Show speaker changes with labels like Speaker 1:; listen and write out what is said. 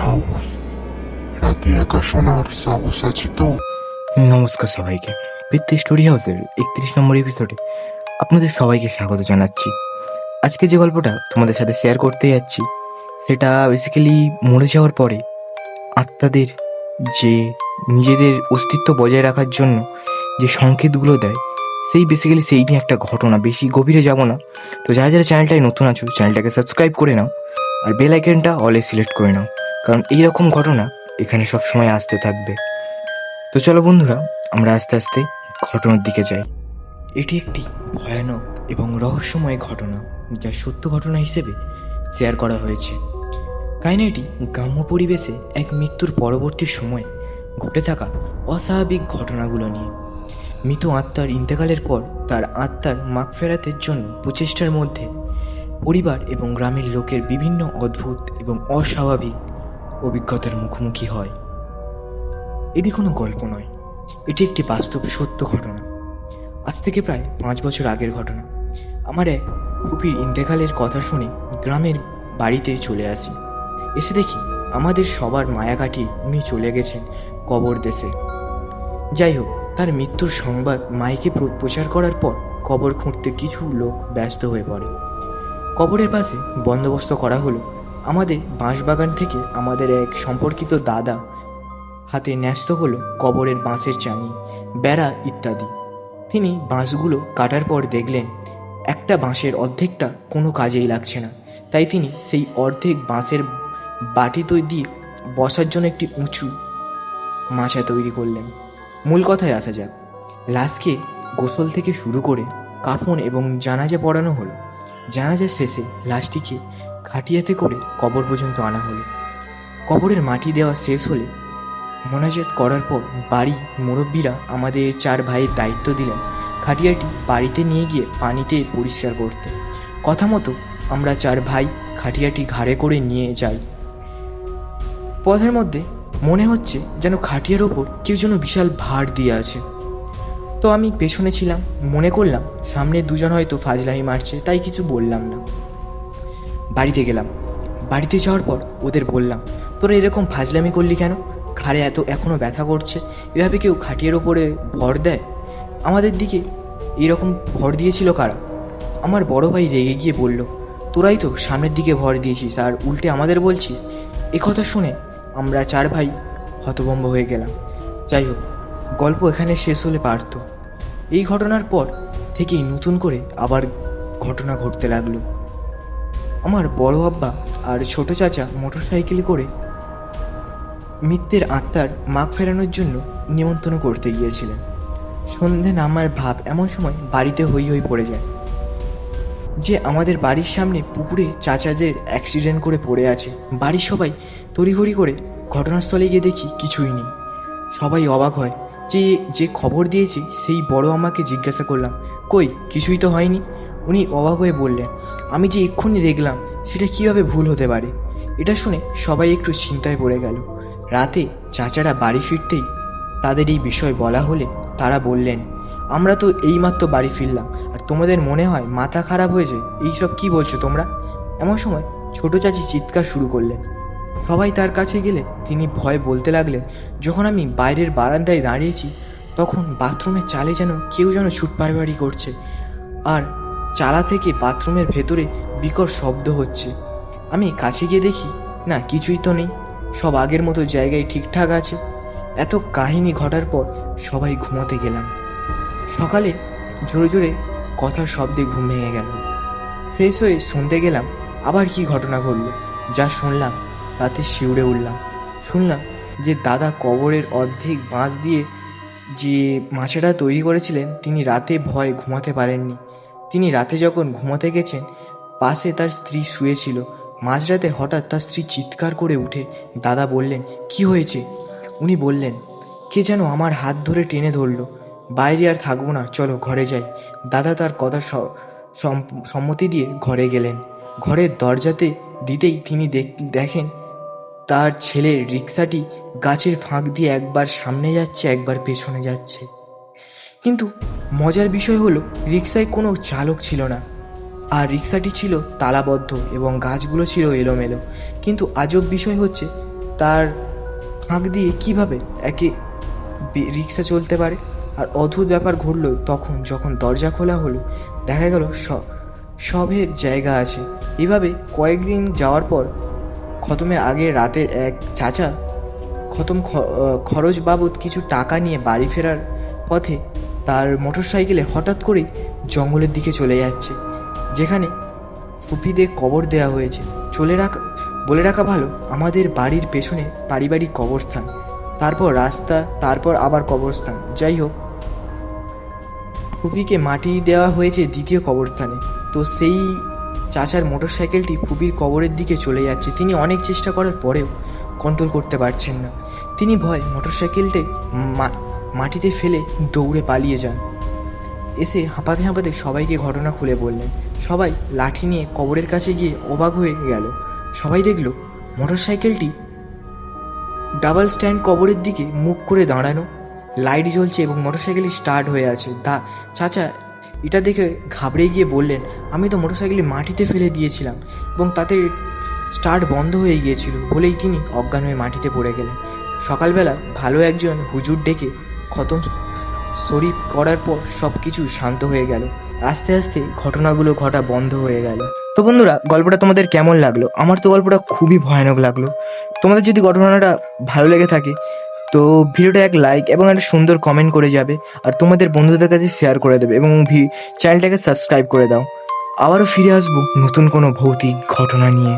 Speaker 1: সাহস? রাতে একা শোনার সাহস আছে তো?
Speaker 2: নমস্কার সবাইকে। বৃত্তি স্টোরি হাউসের 31 নম্বর এপিসোডে আপনাদের সবাইকে স্বাগত জানাচ্ছি। আজকে যে গল্পটা তোমাদের সাথে শেয়ার করতে যাচ্ছি সেটা বেসিক্যালি মরে যাওয়ার পরে আত্মাদের যে নিজেদের অস্তিত্ব বজায় রাখার জন্য যে সংকেতগুলো দেয় সেই নিয়ে একটা ঘটনা। বেশি গভীরে যাব না, তো যারা যারা চ্যানেলটায় নতুন আছো চ্যানেলটাকে সাবস্ক্রাইব করে নাও আর বেল আইকনটা অলে সিলেক্ট করে নাও, কারণ এইরকম ঘটনা এখানে সবসময় আসতে থাকবে। তো চলো বন্ধুরা, আমরা আস্তে আস্তে ঘটনার দিকে যাই। এটি একটি ভয়ানক এবং রহস্যময় ঘটনা যা সত্য ঘটনা হিসেবে শেয়ার করা হয়েছে। কাহিনীটি গ্রাম্য পরিবেশে এক মৃত্যুর পরবর্তী সময়ে ঘটে থাকা অস্বাভাবিক ঘটনাগুলো নিয়ে। মৃত আত্মার ইন্তেকালের পর তার আত্মার মাগফেরাতের জন্য প্রচেষ্টার মধ্যে পরিবার এবং গ্রামের লোকের বিভিন্ন অদ্ভুত এবং অস্বাভাবিক অভিজ্ঞতার মুখোমুখি হয়। এটি কোনো গল্প নয়, এটি একটি বাস্তব সত্য ঘটনা। আজ থেকে প্রায় 5 বছর আগের ঘটনা। আমার এক ফুপির ইন্তেকালের কথা শুনে গ্রামের বাড়িতে চলে আসি। এসে দেখি আমাদের সবার মায়া কাটিয়ে উনি চলে গেছেন কবর দেশে। যাই হোক, তার মৃত্যুর সংবাদ মাইকে প্রচার করার পর কবর খুঁড়তে কিছু লোক ব্যস্ত হয়ে পড়ে। কবরের পাশে বন্দোবস্ত করা হলো। আমাদের বাঁশবাগান থেকে আমাদের এক সম্পর্কিত দাদা হাতে ন্যস্ত হলো কবরের বাঁশের চাঙি, বেড়া ইত্যাদি। তিনি বাঁশগুলো কাটার পর দেখলেন একটা বাঁশের অর্ধেকটা কোনো কাজেই লাগছে না, তাই তিনি সেই অর্ধেক বাঁশের বাটি দিয়ে বসার জন্য একটি উঁচু মাচা তৈরি করলেন। মূল কথায় আসা যাক। লাশকে গোসল থেকে শুরু করে কাফন এবং জানাজা পড়ানো হলো। জানাজার শেষে লাশটিকে খাটিয়াতে করে কবর পর্যন্ত আনা হলো। কবরের মাটি দেওয়া শেষ হলে মোনাজাত করার পর বাড়ি মুরব্বীরা আমাদের 4 ভাইয়ের দায়িত্ব দিলেন খাটিয়াটি বাড়িতে নিয়ে গিয়ে পানিতে পরিষ্কার করতে। কথা মতো আমরা 4 ভাই খাটিয়াটি ঘাড়ে করে নিয়ে যাই। পথের মধ্যে মনে হচ্ছে যেন খাটিয়ার ওপর কেউ যেন বিশাল ভার দিয়ে আছে। তো আমি পেছনে ছিলাম, মনে করলাম সামনে দুজন হয়তো ফাজলামি মারছে, তাই কিছু বললাম না। বাড়িতে গেলাম। বাড়িতে যাওয়ার পর ওদের বললাম, তোরা এরকম ফাজলামি করলি কেন? ঘাড়ে এখনও ব্যথা করছে, এভাবে কেউ খাটিয়ার ওপরে ভর দেয়? আমাদের দিকে এইরকম ভর দিয়েছিল কারা? আমার বড় ভাই রেগে গিয়ে বলল, তোরাই তো সামনের দিকে ভর দিয়েছিস আর উল্টে আমাদের বলছিস। কথা শুনে আমরা 4 ভাই হতভম্ব হয়ে গেলাম। যাই হোক, গল্প এখানে শেষ হলে পারত। এই ঘটনার পর থেকেই নতুন করে আবার ঘটনা ঘটতে লাগলো। আমার বড় আব্বা আর ছোট চাচা মোটরসাইকেল করে মৃত্যের আত্মার মাগ ফেরানোর জন্য নিমন্ত্রণ করতে গিয়েছিলেন। সন্ধে নামার ভাব এমন সময় বাড়িতে হই হই পড়ে যায় যে আমাদের বাড়ির সামনে পুকুরে চাচাদের অ্যাক্সিডেন্ট করে পড়ে আছে। বাড়ির সবাই তড়িঘড়ি করে ঘটনাস্থলে গিয়ে দেখি কিছুই নেই। সবাই অবাক হয়। যে খবর দিয়েছে সেই বড় আমাকে জিজ্ঞাসা করলাম, কই কিছুই তো হয়নি? উনি অবাক হয়ে বললেন, আমি যে এক্ষুনি দেখলাম সেটা কীভাবে ভুল হতে পারে? এটা শুনে সবাই একটু চিন্তায় পড়ে গেল। রাতে চাচারা বাড়ি ফিরতেই তাদের এই বিষয় বলা হলে তারা বললেন, আমরা তো এইমাত্র বাড়ি ফিরলাম আর তোমাদের মনে হয় মাথা খারাপ হয়েছে, এইসব কি বলছো তোমরা? এমন সময় ছোট চাচি চিৎকার শুরু করলেন। সবাই তার কাছে গেলে তিনি ভয়ে বলতে লাগলেন, যখন আমি বাইরের বারান্দায় দাঁড়িয়েছি তখন বাথরুমের চালে যেন কেউ যেন ছুটপাড়াবাড়ি করছে আর চালা থেকে বাথরুমের ভেতরে বিকট শব্দ হচ্ছে। আমি কাছে গিয়ে দেখি না, কিছুই তো নেই, সব আগের মতো জায়গায় ঠিকঠাক আছে। এত কাহিনী ঘটার পর সবাই ঘুমাতে গেলাম। সকালে জোরে জোরে কথার শব্দে ঘুম ভেঙে গেল। ফ্রেশ হয়ে শুনতে গেলাম আবার কি ঘটনা ঘটল। যা শুনলাম তাতে শিউরে উঠলাম। শুনলাম যে দাদা কবরের অর্ধেক বাঁশ দিয়ে যে মাচাটা তৈরি করেছিলেন তিনি রাতে ভয়ে ঘুমাতে পারেননি। তিনি রাতে যখন ঘুমাতে গেছেন পাশে তার স্ত্রী শুয়েছিল। মাঝরাতে হঠাৎ তার স্ত্রী চিৎকার করে উঠে দাদা বললেন, কি হয়েছে? উনি বললেন, কে যেন আমার হাত ধরে টেনে ধরলো, বাইরে আর থাকবো না, চলো ঘরে যাই। দাদা তার কথা সম্মতি দিয়ে ঘরে গেলেন। ঘরের দরজাতে দিতেই তিনি দেখেন তার ছেলের রিক্সাটি গাছের ফাঁক দিয়ে একবার সামনে যাচ্ছে একবার পেছনে যাচ্ছে। কিন্তু মজার বিষয় হলো রিক্সায় কোনো চালক ছিল না আর রিক্সাটি ছিল তালাবদ্ধ এবং গাছগুলো ছিল এলোমেলো। কিন্তু আজব বিষয় হচ্ছে তার ফাঁক দিয়ে কিভাবে একে রিক্সা চলতে পারে। আর অদ্ভুত ব্যাপার ঘটল তখন যখন দরজা খোলা হলো, দেখা গেল সবের জায়গা আছে। এভাবে কয়েকদিন যাওয়ার পর খতমের আগে রাতের এক চাচা খরচ বাবদ কিছু টাকা নিয়ে বাড়ি ফেরার পথে তার মোটরসাইকেলে হঠাৎ করেই জঙ্গলের দিকে চলে যাচ্ছে, যেখানে ফুপিদের কবর দেওয়া হয়েছে। বলে রাখা ভালো, আমাদের বাড়ির পেছনে পারিবারিক কবরস্থান, তারপর রাস্তা, তারপর আবার কবরস্থান। যাই হোক, ফুপিকে মাটি দেওয়া হয়েছে দ্বিতীয় কবরস্থানে। তো সেই চাচার মোটরসাইকেলটি ফুপির কবরের দিকে চলে যাচ্ছে। তিনি অনেক চেষ্টা করার পরেও কন্ট্রোল করতে পারছেন না। তিনি ভয়ে মোটরসাইকেলটি মাটিতে ফেলে দৌড়ে পালিয়ে যান। এসে হাঁপাতে হাঁপাতে সবাইকে ঘটনা খুলে বললেন। সবাই লাঠি নিয়ে কবরের কাছে গিয়ে অবাক হয়ে গেল। সবাই দেখল মোটরসাইকেলটি ডাবল স্ট্যান্ড কবরের দিকে মুখ করে দাঁড়ানো, লাইট জ্বলছে এবং মোটরসাইকেলটি স্টার্ট হয়ে আছে। চাচা এটা দেখে ঘাবড়ে গিয়ে বললেন, আমি তো মোটরসাইকেলটি মাটিতে ফেলে দিয়েছিলাম এবং তাতে স্টার্ট বন্ধ হয়ে গিয়েছিল। বলেই তিনি অজ্ঞান হয়ে মাটিতে পড়ে গেলেন। সকালবেলা ভালো একজন হুজুর ডেকে খতম শরীফ করার পর সব কিছু শান্ত হয়ে গেল। আস্তে আস্তে ঘটনাগুলো ঘটা বন্ধ হয়ে গেল। তো বন্ধুরা, গল্পটা তোমাদের কেমন লাগলো? আমার তো গল্পটা খুবই ভয়ানক লাগলো। তোমাদের যদি ঘটনাটা ভালো লেগে থাকে তো ভিডিওটা এক লাইক এবং একটা সুন্দর কমেন্ট করে যাবে, আর তোমাদের বন্ধুদের কাছে শেয়ার করে দেবে এবং চ্যানেলটাকে সাবস্ক্রাইব করে দাও। আবারও ফিরে আসবো নতুন কোনো ভৌতিক ঘটনা নিয়ে।